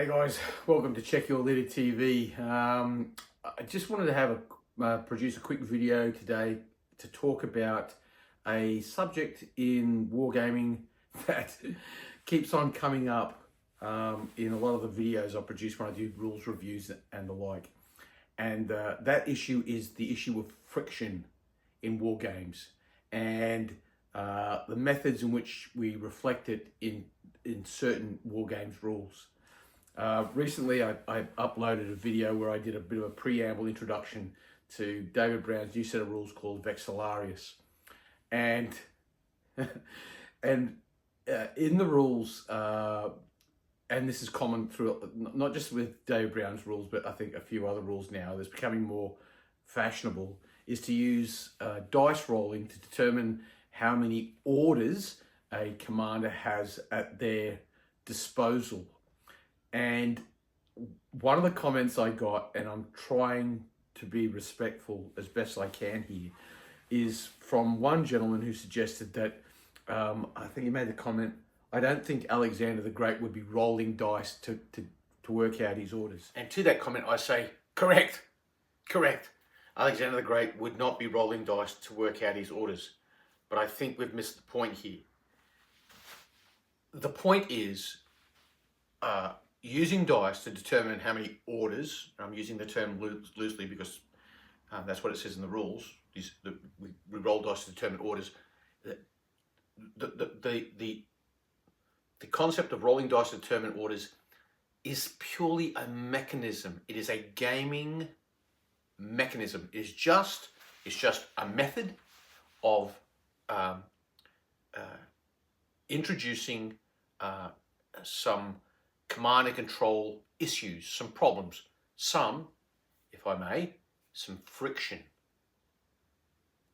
Hey guys, welcome to Check Your Leader TV. I just wanted to have produce a quick video today to talk about a subject in wargaming that keeps on coming up in a lot of the videos I produce when I do rules reviews and the like. And that issue is the issue of friction in war games and the methods in which we reflect it in certain war games rules. Recently, I uploaded a video where I did a bit of a preamble introduction to David Brown's new set of rules called Vexillarius. And in the rules, and this is common through, not just with David Brown's rules, but I think a few other rules now that's becoming more fashionable, is to use dice rolling to determine how many orders a commander has at their disposal. And one of the comments I got, and I'm trying to be respectful as best I can here, is from one gentleman who suggested that, I think he made the comment, I don't think Alexander the Great would be rolling dice to work out his orders. And to that comment I say, correct. Alexander the Great would not be rolling dice to work out his orders. But I think we've missed the point here. The point is, using dice to determine how many orders, I'm using the term loosely because that's what it says in the rules, we roll dice to determine orders. The concept of rolling dice to determine orders is purely a mechanism. It is a gaming mechanism. It's just a method of introducing some command and control issues, some problems, some, if I may, some friction.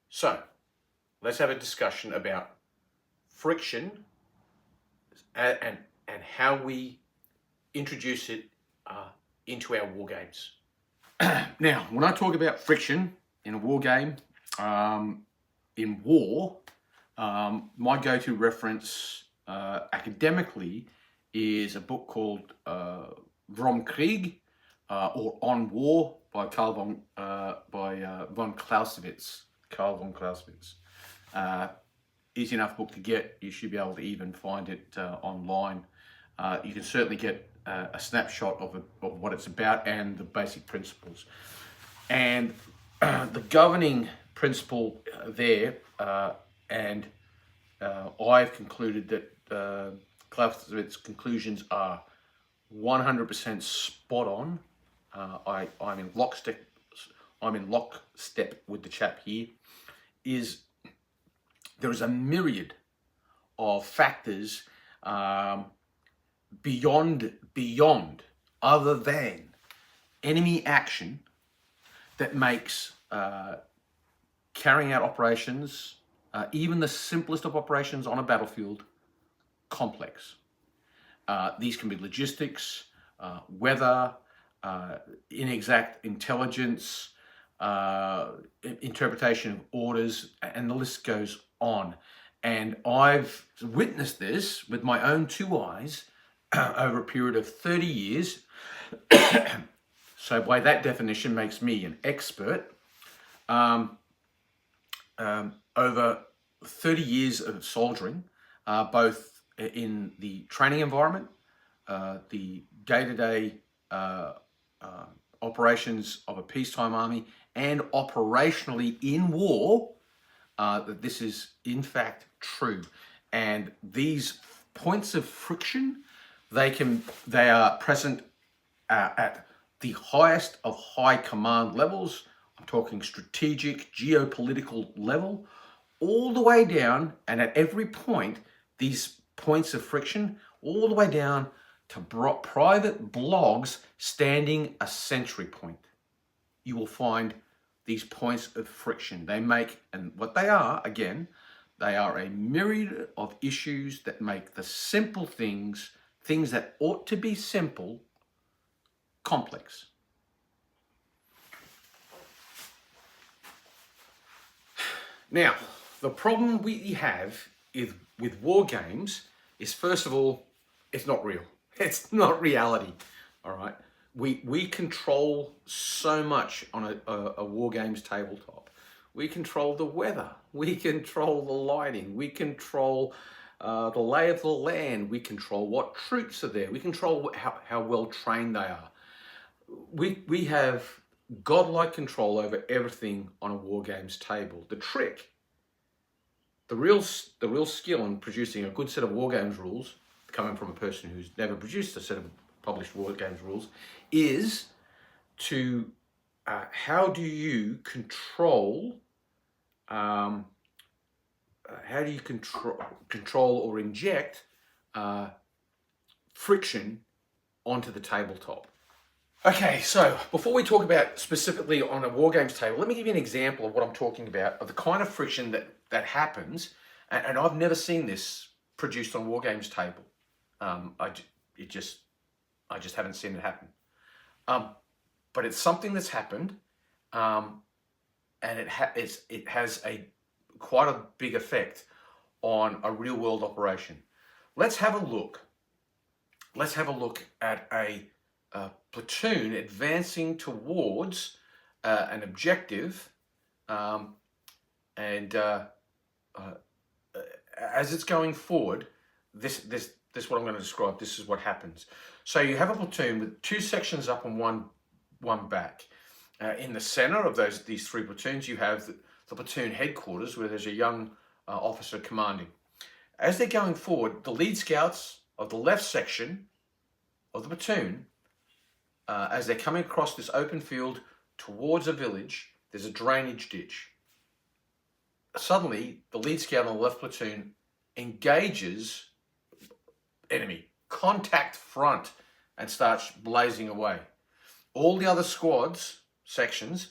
So let's have a discussion about friction and how we introduce it into our war games. Now, when I talk about friction in a war game, in war, my go-to reference academically is a book called Vom Krieg or On War by von Clauswitz. Karl von Clauswitz. Easy enough book to get. You should be able to even find it online. You can certainly get a snapshot of what it's about and the basic principles. And the governing principle there, and I've concluded that Clausewitz's conclusions are 100% spot on. I'm in lockstep. I'm in lockstep with the chap here. Is there is a myriad of factors beyond other than enemy action that makes carrying out operations, even the simplest of operations on a battlefield, complex. These can be logistics, weather, inexact intelligence, interpretation of orders, and the list goes on. And I've witnessed this with my own two eyes over a period of 30 years. So by that definition makes me an expert. Over 30 years of soldiering, both in the training environment, the day-to-day operations of a peacetime army, and operationally in war, that this is in fact true. And these points of friction, they are present at the highest of high command levels. I'm talking strategic, geopolitical level, all the way down, and at every point, these points of friction, all the way down to private blogs standing a sentry point. You will find these points of friction. They make, and what they are, again, they are a myriad of issues that make the simple things that ought to be simple, complex. Now, the problem we have with war games is, first of all, it's not real. It's not reality. All right. We control so much on a war games tabletop. We control the weather. We control the lighting. We control the lay of the land. We control what troops are there. We control how well trained they are. We have godlike control over everything on a war games table. The trick, the real skill in producing a good set of war games rules, coming from a person who's never produced a set of published war games rules, is to how do you control control or inject friction onto the tabletop. Okay, so before we talk about specifically on a war games table, let me give you an example of what I'm talking about, of the kind of friction that happens, and I've never seen this produced on war games table. I just haven't seen it happen. But it's something that's happened, and it has quite a big effect on a real world operation. Let's have a look. Let's have a look at a platoon advancing towards an objective, and as it's going forward, this what I'm going to describe. This is what happens. So you have a platoon with two sections up and one back. In the center of these three platoons, you have the platoon headquarters, where there's a young officer commanding. As they're going forward, the lead scouts of the left section of the platoon, as they're coming across this open field towards a village, there's a drainage ditch. Suddenly, the lead scout on the left platoon engages enemy, contact front, and starts blazing away. All the other squads, sections,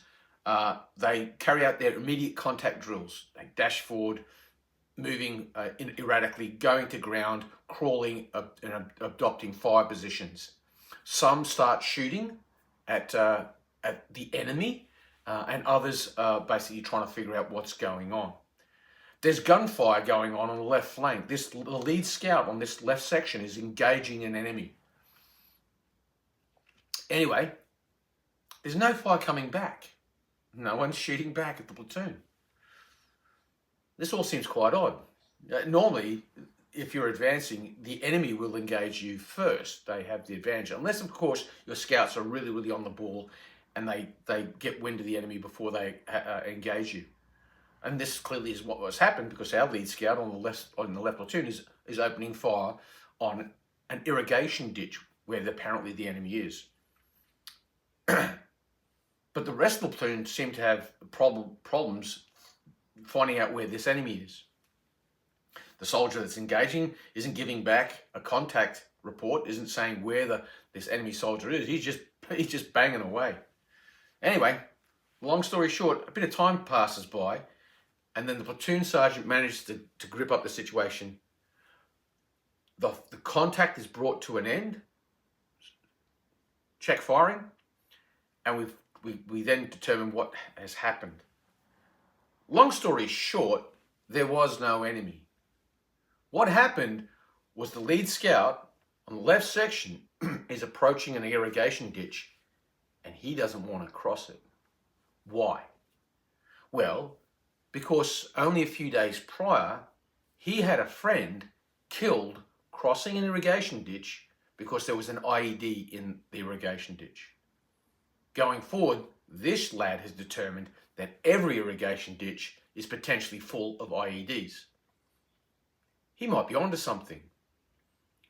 they carry out their immediate contact drills. They dash forward, moving erratically, going to ground, crawling and adopting fire positions. Some start shooting at the enemy, and others are basically trying to figure out what's going on. There's gunfire going on the left flank. The lead scout on this left section is engaging an enemy. Anyway, there's no fire coming back. No one's shooting back at the platoon. This all seems quite odd. Normally, if you're advancing, the enemy will engage you first. They have the advantage. Unless, of course, your scouts are really, really on the ball and they get wind of the enemy before they engage you. And this clearly is what has happened, because our lead scout on the left platoon is opening fire on an irrigation ditch where apparently the enemy is. But the rest of the platoon seem to have problems finding out where this enemy is. The soldier that's engaging isn't giving back a contact report, isn't saying where this enemy soldier is. He's just banging away. Anyway, long story short, a bit of time passes by, and then the platoon sergeant manages to grip up the situation. The contact is brought to an end. Check firing, and we then determine what has happened. Long story short, there was no enemy. What happened was the lead scout on the left section is approaching an irrigation ditch, and he doesn't want to cross it. Why? Well, because only a few days prior, he had a friend killed crossing an irrigation ditch because there was an IED in the irrigation ditch. Going forward, this lad has determined that every irrigation ditch is potentially full of IEDs. He might be onto something,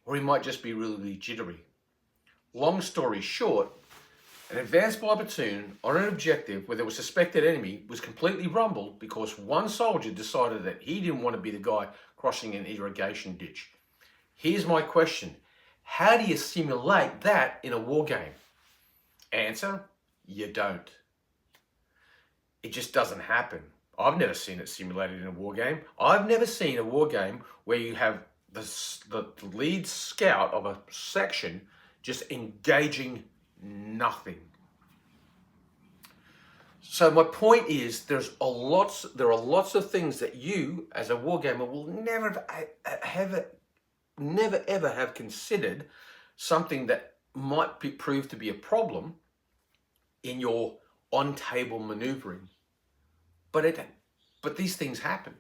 or he might just be really, really jittery. Long story short, an advanced by platoon on an objective where there was a suspected enemy was completely rumbled because one soldier decided that he didn't want to be the guy crossing an irrigation ditch. Here's my question. How do you simulate that in a war game? Answer, you don't. It just doesn't happen. I've never seen it simulated in a war game. I've never seen a war game where you have the lead scout of a section just engaging nothing. So my point is, there are lots of things that you, as a wargamer, will never ever have considered, something that might prove to be a problem in your on-table maneuvering, but these things happen.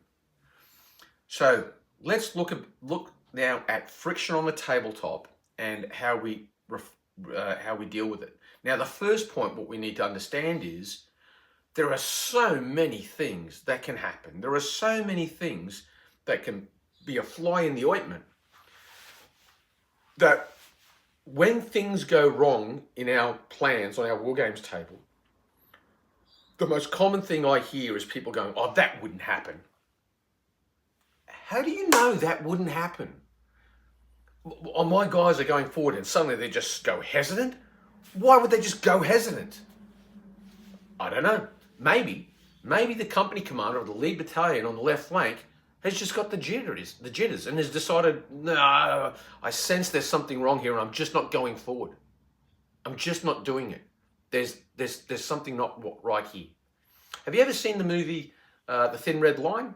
So let's look now at friction on the tabletop and how we deal with it. Now, the first point, what we need to understand is there are so many things that can happen. There are so many things that can be a fly in the ointment, that when things go wrong in our plans on our Wargames table, the most common thing I hear is people going, oh, that wouldn't happen. How do you know that wouldn't happen? My guys are going forward and suddenly they just go hesitant. Why would they just go hesitant? I don't know. Maybe the company commander of the lead battalion on the left flank has just got the jitters and has decided, no, I sense there's something wrong here and I'm just not going forward. I'm just not doing it. There's something not right here. Have you ever seen the movie The Thin Red Line?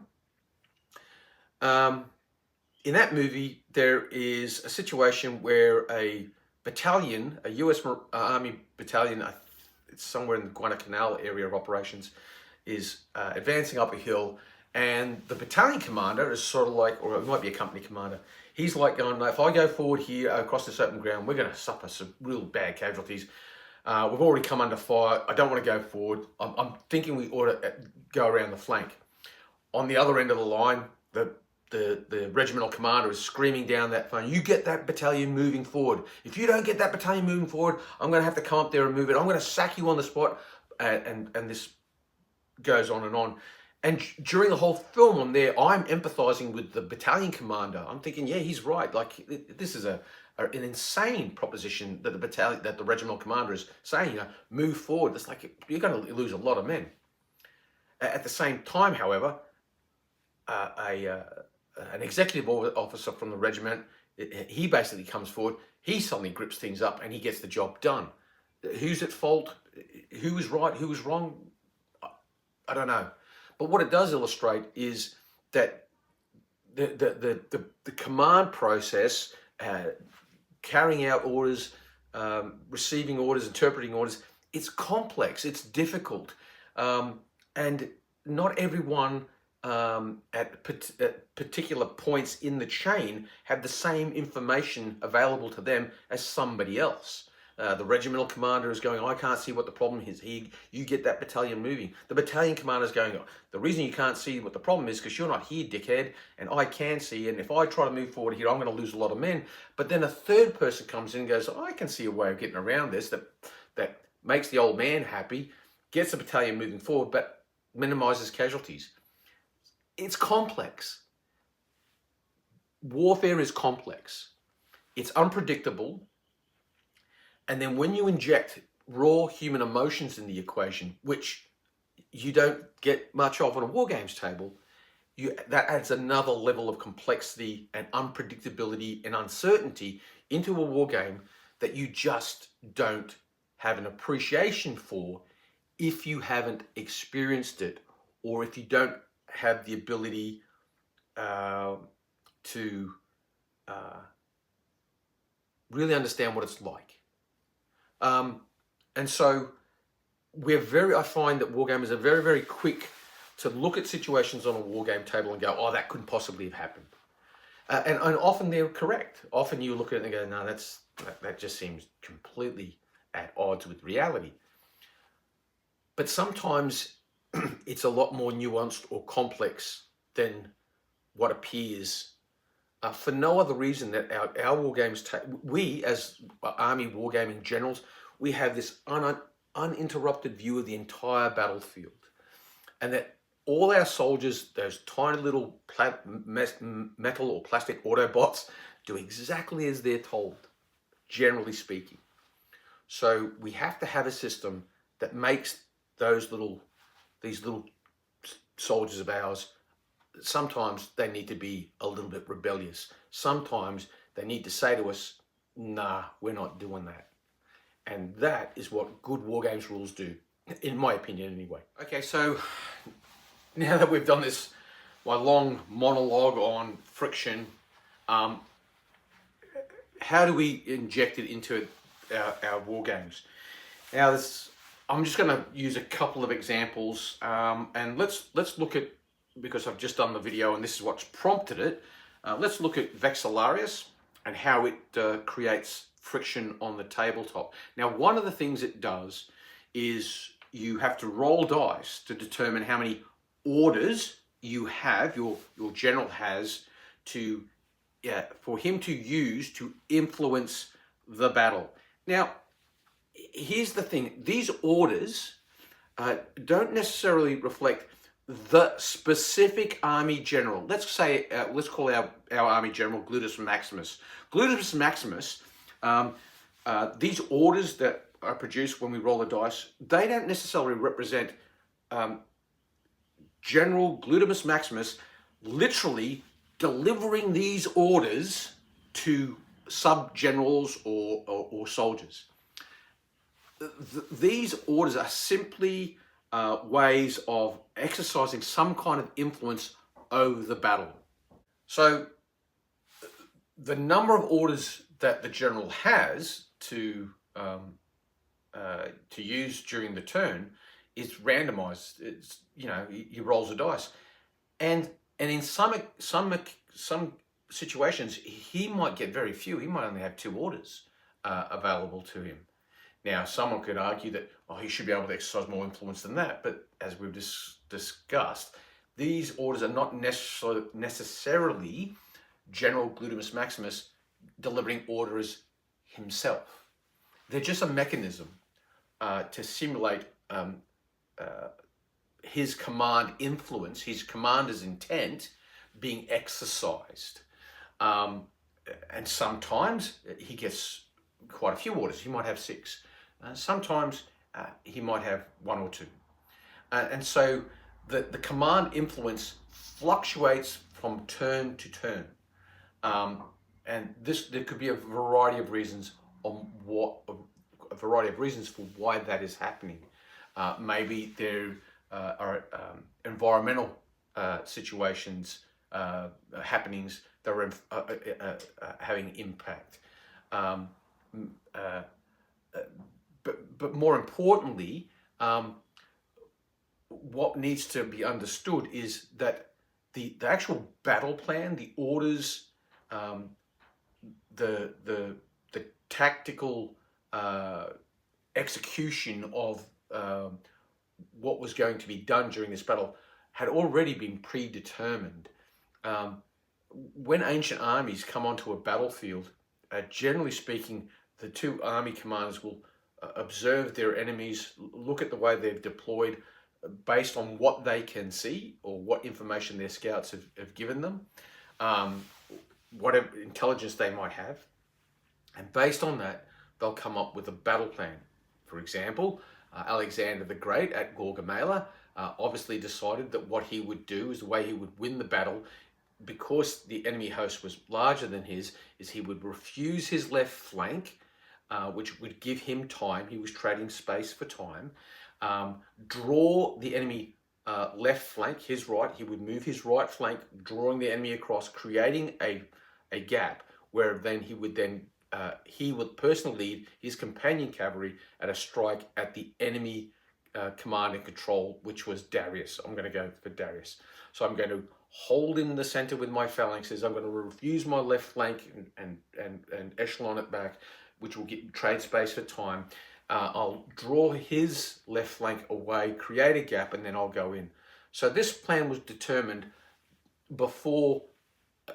In that movie, there is a situation where a battalion, a US Army battalion, it's somewhere in the Guadalcanal area of operations, is advancing up a hill, and the battalion commander is sort of like, or it might be a company commander, he's like going, if I go forward here across this open ground, we're going to suffer some real bad casualties. We've already come under fire. I don't want to go forward. I'm thinking we ought to go around the flank. On the other end of the line, the regimental commander is screaming down that phone, you get that battalion moving forward. If you don't get that battalion moving forward, I'm going to have to come up there and move it. I'm going to sack you on the spot. And this goes on and on. And during the whole film I'm there, I'm empathizing with the battalion commander. I'm thinking, yeah, he's right. Like, this is an insane proposition that the regimental commander is saying, move forward. It's like, you're going to lose a lot of men. At the same time, however, an executive officer from the regiment, he basically comes forward, he suddenly grips things up and he gets the job done. Who's at fault? Who was right? Who was wrong? I don't know. But what it does illustrate is that the command process, carrying out orders, receiving orders, interpreting orders, it's complex, it's difficult. And not everyone at particular points in the chain have the same information available to them as somebody else. The regimental commander is going, I can't see what the problem is. You get that battalion moving. The battalion commander is going, the reason you can't see what the problem is because you're not here, dickhead, and I can see, and if I try to move forward here, I'm going to lose a lot of men. But then a third person comes in and goes, I can see a way of getting around this that makes the old man happy, gets the battalion moving forward, but minimizes casualties. It's complex. Warfare is complex. It's unpredictable. And then when you inject raw human emotions in the equation, which you don't get much of on a Wargames table, that adds another level of complexity and unpredictability and uncertainty into a Wargame that you just don't have an appreciation for if you haven't experienced it, or if you don't have the ability to really understand what it's like. And so I find that wargamers are very, very quick to look at situations on a wargame table and go, oh, that couldn't possibly have happened. And often they're correct. Often you look at it and go, no, that just seems completely at odds with reality. But sometimes it's a lot more nuanced or complex than what appears, for no other reason that our wargames, we as Army wargaming generals, we have this uninterrupted view of the entire battlefield. And that all our soldiers, those tiny little metal or plastic Autobots, do exactly as they're told, generally speaking. So we have to have a system that makes these little soldiers of ours, sometimes they need to be a little bit rebellious. Sometimes they need to say to us, nah, we're not doing that. And that is what good wargames rules do, in my opinion anyway. Okay, so now that we've done my long monologue on friction, how do we inject it into our war games. Now, I'm just going to use a couple of examples, and let's look at, because I've just done the video and this is what's prompted it. Let's look at Vexillarius and how it creates friction on the tabletop. Now, one of the things it does is you have to roll dice to determine how many orders you have, your general has, to for him to use to influence the battle. Now, here's the thing: these orders don't necessarily reflect the specific army general. Let's say, let's call our army general Glutus Maximus. Glutus Maximus, these orders that are produced when we roll the dice, they don't necessarily represent General Glutus Maximus literally delivering these orders to sub-generals or soldiers. These orders are simply ways of exercising some kind of influence over the battle. So the number of orders that the general has to use during the turn is randomized. It's, you know, he rolls a dice, and in some situations he might get very few. He might only have 2 orders available to him. Now, someone could argue that, oh, he should be able to exercise more influence than that. But as we've discussed, these orders are not necessarily General Glutus Maximus delivering orders himself. They're just a mechanism to simulate his command influence, his commander's intent being exercised. And sometimes he gets quite a few orders. He might have 6. Sometimes he might have 1 or 2. And so the command influence fluctuates from turn to turn. And there could be a variety of reasons for why that is happening. Maybe there are environmental situations, happenings that are having impact. But more importantly, what needs to be understood is that the actual battle plan, the orders, the tactical execution of what was going to be done during this battle had already been predetermined. When ancient armies come onto a battlefield, generally speaking, the 2 army commanders will observe their enemies, look at the way they've deployed based on what they can see or what information their scouts have given them, whatever intelligence they might have. And based on that, they'll come up with a battle plan. For example, Alexander the Great at Gaugamela obviously decided that what he would do is the way he would win the battle, because the enemy host was larger than his, is he would refuse his left flank, which would give him time. He was trading space for time. Draw the enemy left flank, his right. He would move his right flank, drawing the enemy across, creating a gap where then he would personally lead his companion cavalry at a strike at the enemy command and control, which was Darius. I'm going to go for Darius. So I'm going to hold in the center with my phalanxes. I'm going to refuse my left flank and echelon it back, which will get trade space for time. I'll draw his left flank away, create a gap, and then I'll go in. So this plan was determined before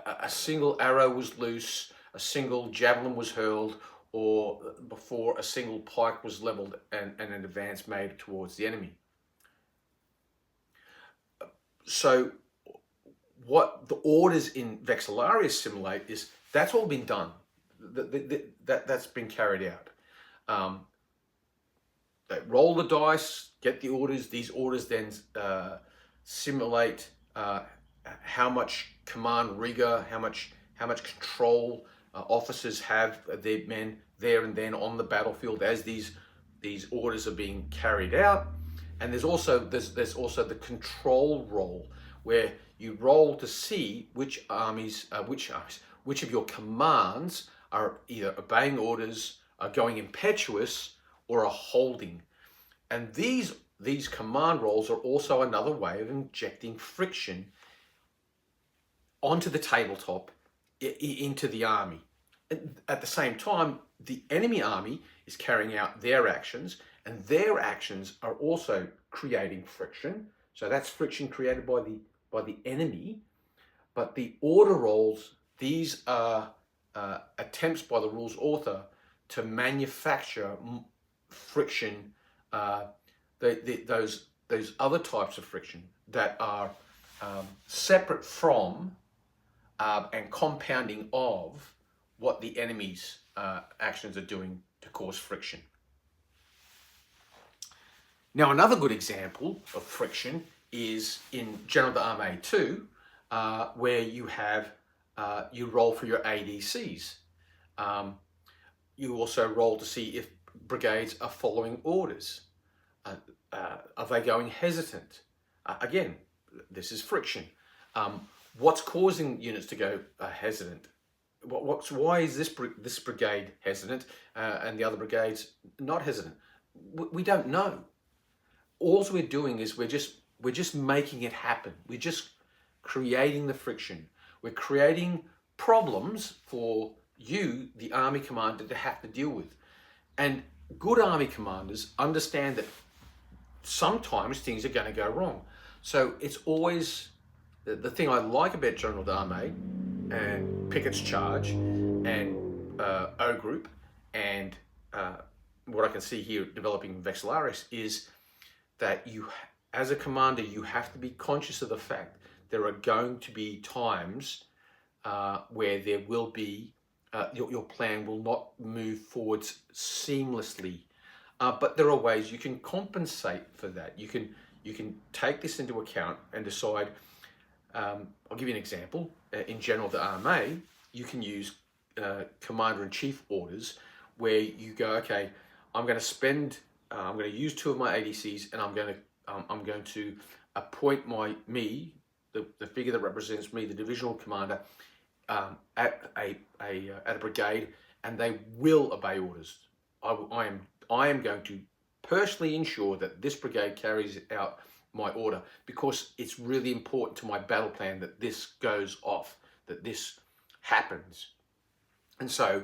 a single arrow was loose, a single javelin was hurled, or before a single pike was leveled and an advance made towards the enemy. So what the orders in Vexillarius simulate is that's all been done. That's been carried out. They roll the dice, get the orders. These orders then simulate how much command rigor, how much control officers have their men there and then on the battlefield as these orders are being carried out. And there's also the control roll, where you roll to see which of your commands are either obeying orders a going impetuous, or a holding. And these command roles are also another way of injecting friction onto the tabletop, into the army. At the same time, the enemy army is carrying out their actions, and their actions are also creating friction. So that's friction created by the enemy. But the order rolls, these are attempts by the rules author to manufacture friction, those other types of friction that are separate from and compounding of what the enemy's actions are doing to cause friction. Now, another good example of friction is in General d'Armée 2, where you have you roll for your ADCs. You also roll to see if brigades are following orders. Are they going hesitant? Again, this is friction. What's causing units to go hesitant? Why is this brigade hesitant and the other brigades not hesitant? We don't know. All we're doing is we're just making it happen. We're just creating the friction. We're creating problems for you, the army commander, to have to deal with. And good army commanders understand that sometimes things are going to go wrong. So it's always the thing I like about General d'Armée and Pickett's Charge and O Group and what I can see here developing in Vexillarius is that you, as a commander, you have to be conscious of the fact there are going to be times where there will be your plan will not move forwards seamlessly, but there are ways you can compensate for that. You can take this into account and decide. I'll give you an example. In General d'Armée, you can use Commander-in-Chief orders where you go, okay, I'm going to use 2 of my ADCs, and I'm going to appoint the figure that represents me, the divisional commander, at a brigade, and they will obey orders. I am going to personally ensure that this brigade carries out my order, because it's really important to my battle plan that this goes off, that this happens. And so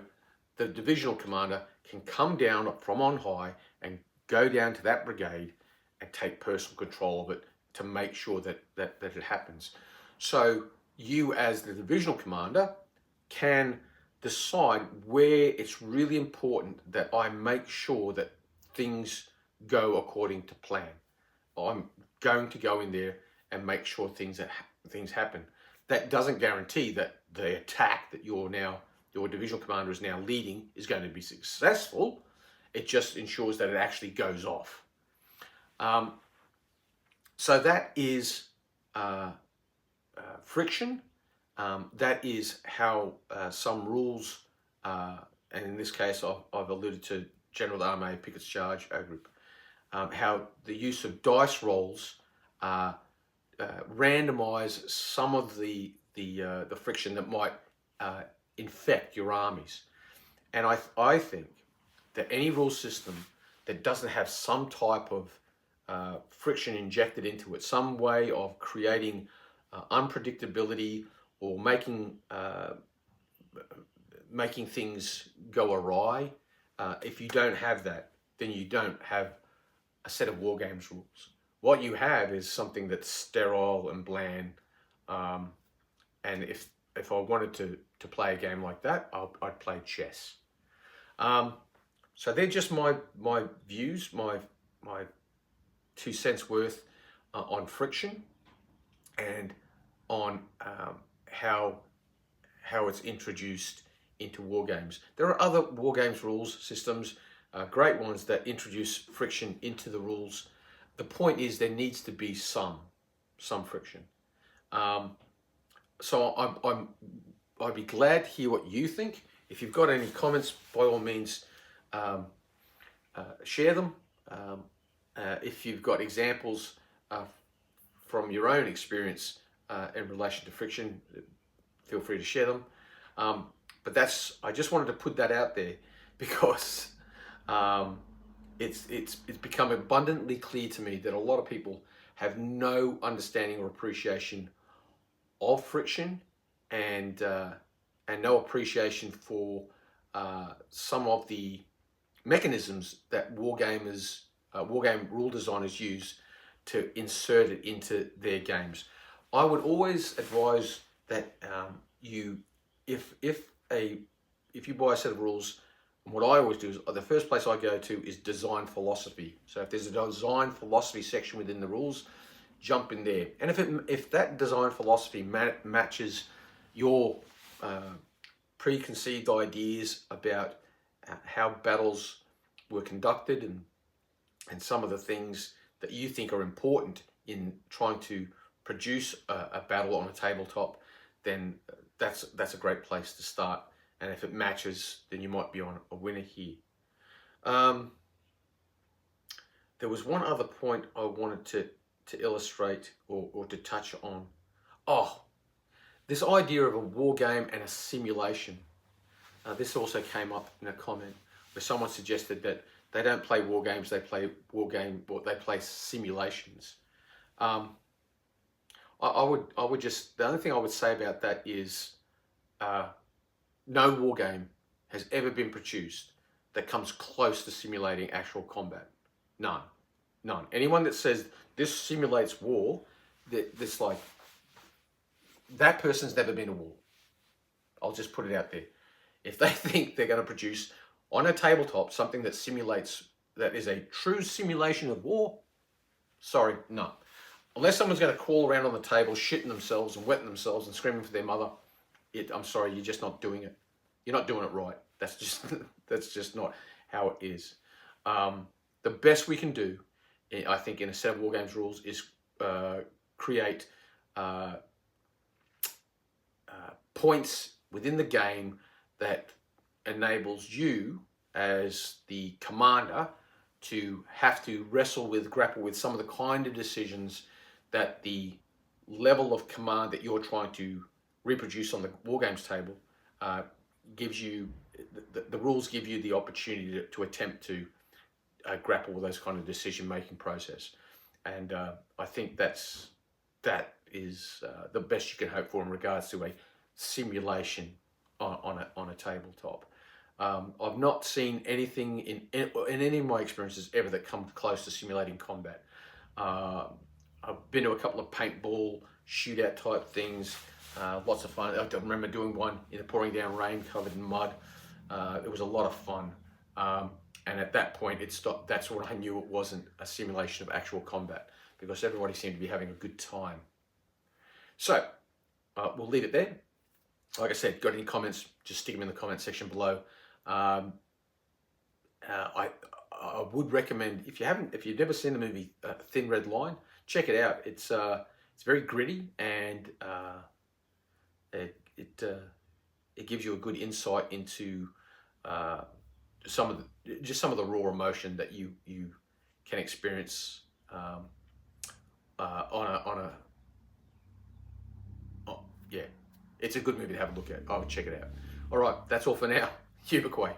the divisional commander can come down from on high and go down to that brigade and take personal control of it to make sure that it happens. So you, as the divisional commander, can decide where it's really important that I make sure that things go according to plan. I'm going to go in there and make sure things happen. That doesn't guarantee that the attack that your divisional commander is now leading is going to be successful. It just ensures that it actually goes off. So that is friction. That is how some rules, and in this case I've alluded to General d'Armée, Pickett's Charge, O Group, how the use of dice rolls randomize some of the friction that might infect your armies. And I think that any rule system that doesn't have some type of friction injected into it, some way of creating unpredictability or making things go awry, if you don't have that, then you don't have a set of war games rules. What you have is something that's sterile and bland. And if I wanted to play a game like that, I'd play chess. So they're just my views, my 2 cents worth on friction and on how it's introduced into war games. There are other war games rules systems, great ones that introduce friction into the rules. The point is there needs to be some friction. So I'd be glad to hear what you think. If you've got any comments, by all means, share them. If you've got examples from your own experience in relation to friction, feel free to share them. But I just wanted to put that out there because it's become abundantly clear to me that a lot of people have no understanding or appreciation of friction, and no appreciation for some of the mechanisms that wargame rule designers use to insert it into their games. I would always advise that if you buy a set of rules, what I always do is the first place I go to is design philosophy. So if there's a design philosophy section within the rules, jump in there. And if that design philosophy matches your preconceived ideas about how battles were conducted, and some of the things that you think are important in trying to produce a battle on a tabletop, then that's a great place to start. And if it matches, then you might be on a winner here. There was one other point I wanted to illustrate or to touch on. Oh, this idea of a war game and a simulation. This also came up in a comment where someone suggested that they don't play war games, they play they play simulations. I would just, the only thing I would say about that is no war game has ever been produced that comes close to simulating actual combat. None. Anyone that says this simulates war, this like, that person's never been to war. I'll just put it out there. If they think they're going to produce on a tabletop something that simulates, that is a true simulation of war, sorry, no. Unless someone's going to crawl around on the table, shitting themselves and wetting themselves and screaming for their mother, I'm sorry, you're just not doing it. You're not doing it right. That's just not how it is. The best we can do, I think, in a set of war games rules is create points within the game that enables you as the commander to have to grapple with some of the kind of decisions that the level of command that you're trying to reproduce on the war games table gives you. The rules give you the opportunity to attempt to grapple with those kind of decision-making process, and I think that is the best you can hope for in regards to a simulation on a tabletop. I've not seen anything in any of my experiences ever that come close to simulating combat. I've been to a couple of paintball shootout type things, lots of fun. I remember doing one in the pouring down rain covered in mud. It was a lot of fun. And at that point it stopped. That's when I knew it wasn't a simulation of actual combat, because everybody seemed to be having a good time. So we'll leave it there. Like I said, got any comments, just stick them in the comment section below. I would recommend, if you've never seen the movie Thin Red Line, check it out. It's very gritty, and it gives you a good insight into some of the raw emotion that you can experience yeah. It's a good movie to have a look at. I would check it out. All right, that's all for now. Ubiquay.